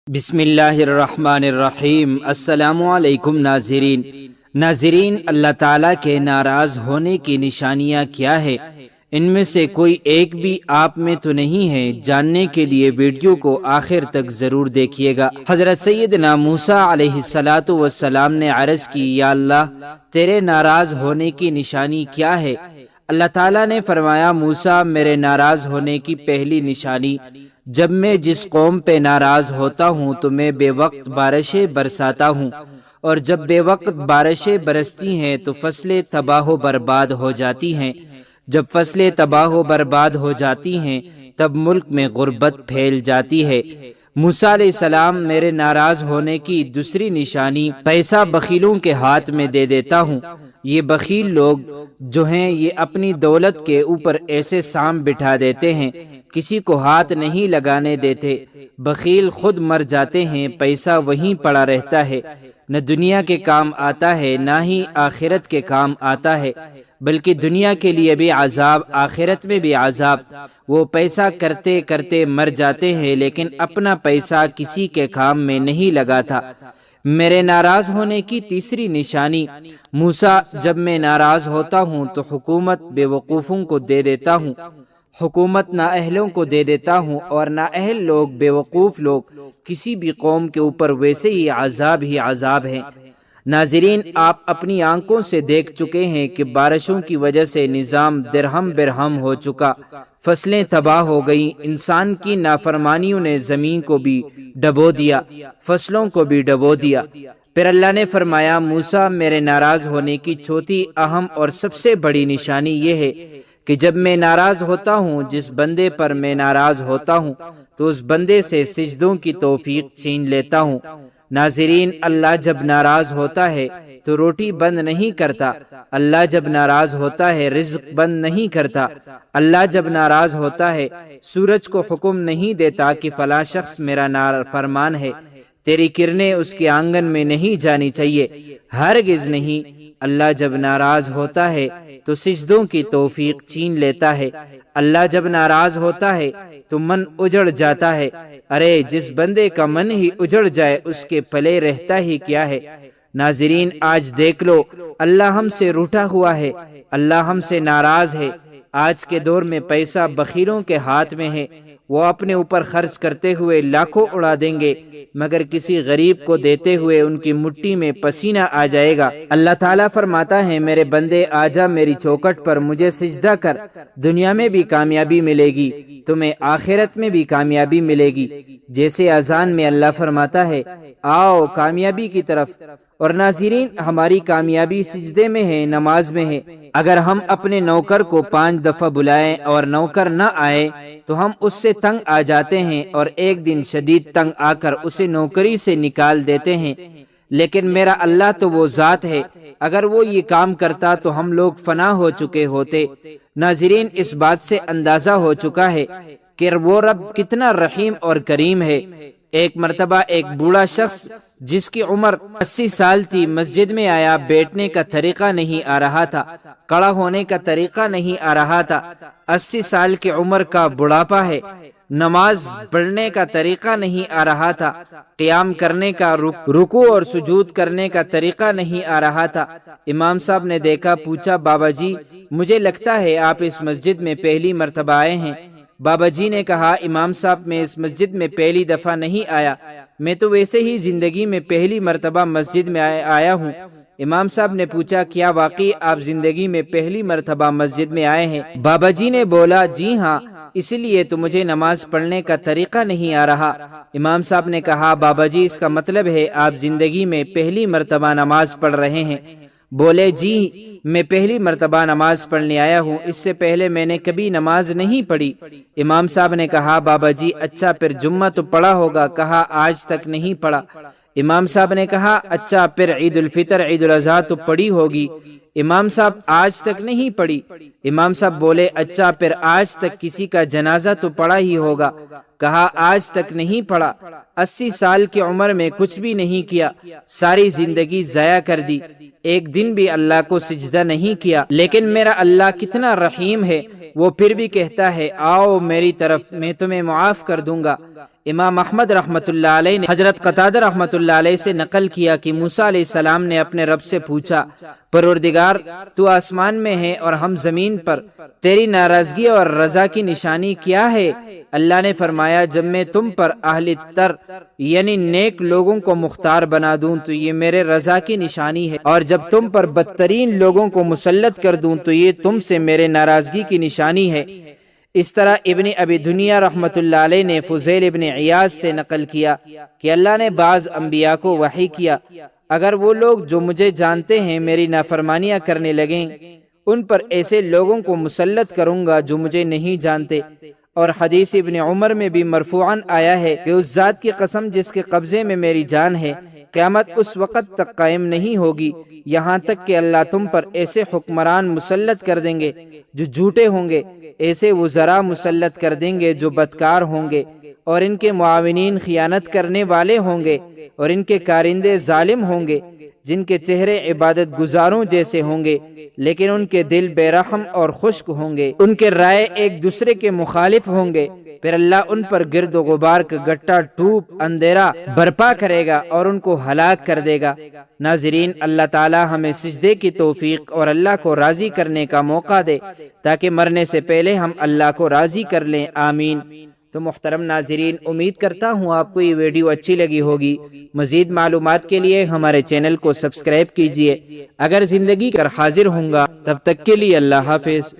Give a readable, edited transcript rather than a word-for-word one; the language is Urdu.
بسم اللہ الرحمن الرحیم۔ السلام علیکم ناظرین، اللہ تعالیٰ کے ناراض ہونے کی نشانیاں کیا ہے؟ ان میں سے کوئی ایک بھی آپ میں تو نہیں ہے؟ جاننے کے لیے ویڈیو کو آخر تک ضرور دیکھیے گا۔ حضرت سیدنا موسیٰ علیہ السلام نے عرض کی، یا اللہ، تیرے ناراض ہونے کی نشانی کیا ہے؟ اللہ تعالیٰ نے فرمایا، موسیٰ، میرے ناراض ہونے کی پہلی نشانی، جب میں جس قوم پہ ناراض ہوتا ہوں تو میں بے وقت بارشیں برساتا ہوں، اور جب بے وقت بارشیں برستی ہیں تو فصلیں تباہ و برباد ہو جاتی ہیں۔ جب فصلیں تباہ و برباد ہو جاتی ہیں تب ملک میں غربت پھیل جاتی ہے۔ موسیٰ علیہ السلام، میرے ناراض ہونے کی دوسری نشانی، پیسہ بخیلوں کے ہاتھ میں دے دیتا ہوں۔ یہ بخیل لوگ جو ہیں، یہ اپنی دولت کے اوپر ایسے سام بٹھا دیتے ہیں، کسی کو ہاتھ نہیں لگانے دیتے۔ بخیل خود مر جاتے ہیں، پیسہ وہیں پڑا رہتا ہے، نہ دنیا کے کام آتا ہے نہ ہی آخرت کے کام آتا ہے، بلکہ دنیا کے لیے بھی عذاب، آخرت میں بھی عذاب۔ وہ پیسہ کرتے کرتے مر جاتے ہیں لیکن اپنا پیسہ کسی کے کام میں نہیں لگاتا۔ میرے ناراض ہونے کی تیسری نشانی، موسیٰ، جب میں ناراض ہوتا ہوں تو حکومت بے وقوفوں کو دے دیتا ہوں، حکومت نااہلوں کو دے دیتا ہوں، اور نااہل لوگ، بے وقوف لوگ، کسی بھی قوم کے اوپر ویسے ہی عذاب ہیں۔ ناظرین، آپ اپنی آنکھوں سے دیکھ چکے ہیں کہ بارشوں کی وجہ سے نظام درہم برہم ہو چکا، فصلیں تباہ ہو گئیں، انسان کی نافرمانیوں نے زمین کو بھی ڈبو دیا، فصلوں کو بھی ڈبو دیا۔ پھر اللہ نے فرمایا، موسیٰ، میرے ناراض ہونے کی چوتھی اہم اور سب سے بڑی نشانی یہ ہے کہ جب میں ناراض ہوتا ہوں، جس بندے پر میں ناراض ہوتا ہوں تو اس بندے سے سجدوں کی توفیق چھین لیتا ہوں۔ ناظرین، اللہ جب ناراض ہوتا ہے تو روٹی بند نہیں کرتا، اللہ جب ناراض ہوتا ہے رزق بند نہیں کرتا، اللہ جب ناراض ہوتا ہے سورج کو حکم نہیں دیتا کہ فلاں شخص میرا نافرمان ہے، تیری کرنیں اس کے آنگن میں نہیں جانی چاہیے، ہرگز نہیں۔ اللہ جب ناراض ہوتا ہے تو سجدوں کی توفیق چھین لیتا ہے، اللہ جب ناراض ہوتا ہے تو من اجڑ جاتا ہے۔ ارے جس بندے کا من ہی اجڑ جائے اس کے پلے رہتا ہی کیا ہے؟ ناظرین، آج دیکھ لو، اللہ ہم سے روٹھا ہوا ہے، اللہ ہم سے ناراض ہے۔ آج کے دور میں پیسہ بخیلوں کے ہاتھ میں ہے، وہ اپنے اوپر خرچ کرتے ہوئے لاکھوں اڑا دیں گے، مگر کسی غریب کو دیتے ہوئے ان کی مٹھی میں پسینہ آ جائے گا۔ اللہ تعالیٰ فرماتا ہے، میرے بندے، آجا میری چوکھٹ پر مجھے سجدہ کر، دنیا میں بھی کامیابی ملے گی، تمہیں آخرت میں بھی کامیابی ملے گی۔ جیسے اذان میں اللہ فرماتا ہے، آؤ کامیابی کی طرف۔ اور ناظرین، ہماری کامیابی سجدے میں ہے، نماز میں ہے۔ اگر ہم اپنے نوکر کو 5 دفعہ بلائیں اور نوکر نہ آئے تو ہم اس سے تنگ آ جاتے ہیں اور ایک دن شدید تنگ آ کر اسے نوکری سے نکال دیتے ہیں، لیکن میرا اللہ تو وہ ذات ہے، اگر وہ یہ کام کرتا تو ہم لوگ فنا ہو چکے ہوتے۔ ناظرین، اس بات سے اندازہ ہو چکا ہے کہ وہ رب کتنا رحیم اور کریم ہے۔ ایک مرتبہ ایک بوڑھا شخص جس کی عمر 80 سال تھی مسجد میں آیا، بیٹھنے کا طریقہ نہیں آ رہا تھا، کھڑا ہونے کا طریقہ نہیں آ رہا تھا۔ 80 سال کی عمر کا بڑھاپا ہے، نماز پڑھنے کا طریقہ نہیں آ رہا تھا، قیام کرنے کا، رکوع اور سجود کرنے کا طریقہ نہیں آ رہا تھا۔ امام صاحب نے دیکھا، پوچھا، بابا جی، مجھے لگتا ہے آپ اس مسجد میں پہلی مرتبہ آئے ہیں۔ بابا جی نے کہا، امام صاحب، میں اس مسجد میں پہلی دفعہ نہیں آیا، میں تو ویسے ہی زندگی میں پہلی مرتبہ مسجد میں آیا ہوں۔ امام صاحب نے پوچھا، کیا واقعی آپ زندگی میں پہلی مرتبہ مسجد میں آئے ہیں؟ بابا جی نے بولا، جی ہاں، اس لیے تو مجھے نماز پڑھنے کا طریقہ نہیں آ رہا۔ امام صاحب نے کہا، بابا جی، اس کا مطلب ہے آپ زندگی میں پہلی مرتبہ نماز پڑھ رہے ہیں۔ بولے، جی، میں پہلی مرتبہ نماز پڑھنے آیا ہوں، اس سے پہلے میں نے کبھی نماز نہیں پڑھی۔ امام صاحب نے کہا، بابا جی، اچھا پھر جمعہ تو پڑھا ہوگا؟ کہا، آج تک نہیں پڑھا۔ امام صاحب نے کہا، اچھا پھر عید الفطر، عید الاضحیٰ تو پڑھی ہوگی؟ امام صاحب، آج تک نہیں پڑھی۔ امام صاحب بولے، اچھا پھر آج تک کسی کا جنازہ تو پڑھا ہی ہوگا؟ کہا، آج تک نہیں پڑھا۔ 80 سال کی عمر میں کچھ بھی نہیں کیا، ساری زندگی ضائع کر دی، ایک دن بھی اللہ کو سجدہ نہیں کیا۔ لیکن میرا اللہ کتنا رحیم ہے، وہ پھر بھی کہتا ہے آؤ میری طرف، میں تمہیں معاف کر دوں گا۔ امام احمد رحمۃ اللہ علیہ نے حضرت قتادہ رحمۃ اللہ علیہ سے نقل کیا کہ موسیٰ علیہ السلام نے اپنے رب سے پوچھا، پروردگار تو آسمان میں ہے اور ہم زمین پر، تیری ناراضگی اور رضا کی نشانی کیا ہے؟ اللہ نے فرمایا، جب میں تم پر اہل تر یعنی نیک لوگوں کو مختار بنا دوں تو یہ میرے رضا کی نشانی ہے، اور جب تم پر بدترین لوگوں کو مسلط کر دوں تو یہ تم سے میرے ناراضگی کی نشانی ہے۔ اس طرح ابن ابی دنیا رحمۃ اللہ علیہ نے فضیل ابن عیاض سے نقل کیا کہ اللہ نے بعض انبیاء کو وحی کیا، اگر وہ لوگ جو مجھے جانتے ہیں میری نافرمانیاں کرنے لگیں، ان پر ایسے لوگوں کو مسلط کروں گا جو مجھے نہیں جانتے۔ اور حدیث ابن عمر میں بھی مرفوعاً آیا ہے کہ اس ذات کی قسم جس کے قبضے میں میری جان ہے، قیامت اس وقت تک قائم نہیں ہوگی یہاں تک کہ اللہ تم پر ایسے حکمران مسلط کر دیں گے جو جھوٹے ہوں گے، ایسے وزراء مسلط کر دیں گے جو بدکار ہوں گے، اور ان کے معاونین خیانت کرنے والے ہوں گے، اور ان کے کارندے ظالم ہوں گے، جن کے چہرے عبادت گزاروں جیسے ہوں گے لیکن ان کے دل بے رحم اور خشک ہوں گے، ان کے رائے ایک دوسرے کے مخالف ہوں گے، پھر اللہ ان پر گرد و غبار کا گٹا ٹوپ اندھیرا برپا کرے گا اور ان کو ہلاک کر دے گا۔ ناظرین، اللہ تعالی ہمیں سجدے کی توفیق اور اللہ کو راضی کرنے کا موقع دے تاکہ مرنے سے پہلے ہم اللہ کو راضی کر لیں، آمین۔ تو محترم ناظرین، امید کرتا ہوں آپ کو یہ ویڈیو اچھی لگی ہوگی۔ مزید معلومات کے لیے ہمارے چینل کو سبسکرائب کیجیے۔ اگر زندگی کر حاضر ہوں گا، تب تک کے لیے اللہ حافظ۔